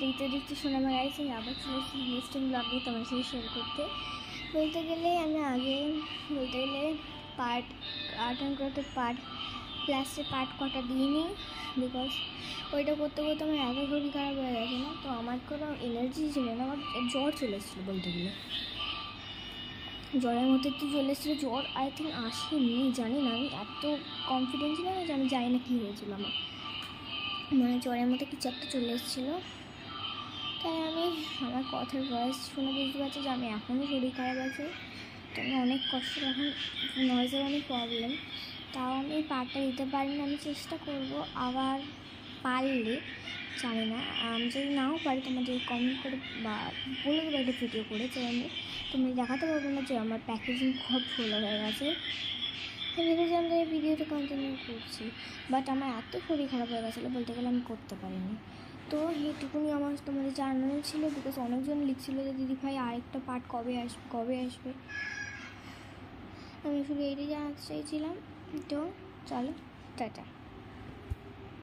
এইটা দেখতে শোনা আমার গাইছে আবার চলে এসেছি নেক্সট ব্লগে তোমার সাথে শেয়ার করতে। বলতে গেলে আমি আগে বলতে গেলে পার্ট আর্ট অ্যান্ড ক্রাফটের পার্ট প্লাস্টের পার্ট কটা দিইনি, বিকজ ওইটা করতে করতে আমার এত শরীর খারাপ হয়ে গেছে না, তো আমার কোনো এনার্জি ছিল না, আমার জ্বর চলে এসেছিলো। বলতে গেলে জ্বরের মধ্যে একটু চলে এসেছিলো, জ্বর আই থিঙ্ক আসেনি, জানি না, আমি এত কনফিডেন্স ছিল না যে আমি জানি না কী হয়েছিল আমার, মানে জ্বরের মধ্যে কিছু একটা চলে এসেছিলো। তাই আমি আমার কথার ভয়েস শুনে বুঝতে পারছি যে আমি এখনও শরীর খারাপ আছে, তো আমি অনেক কষ্ট, এখন নয়েজের অনেক প্রবলেম, তাও আমি পার্টটা দিতে পারি না। আমি চেষ্টা করব আবার পারলে, জানি না, আমি যদি নাও পারি তোমাদের কমেন্ট করে বা বলে দেবো একটা ভিডিও করে, যে আমি তুমি দেখাতে পারবো না যে আমার প্যাকেজিং খুব ভালো হয়ে গেছে। তো ভেবেছি আমি এই ভিডিওটা কন্টিনিউ করছি, বাট আমার এত শরীর খারাপ হয়ে গেছিলো, বলতে গেলে আমি করতে পারিনি। তো এইটুকুনি আমার তোমাদের জানানো ছিল, বিকজ অনেকজন লিখছিল যে দিদি ভাই আরেকটা পার্ট কবে আসবে। আমি শুধু এইটাই জানাতে চাইছিলাম। তো চলো, টাটা।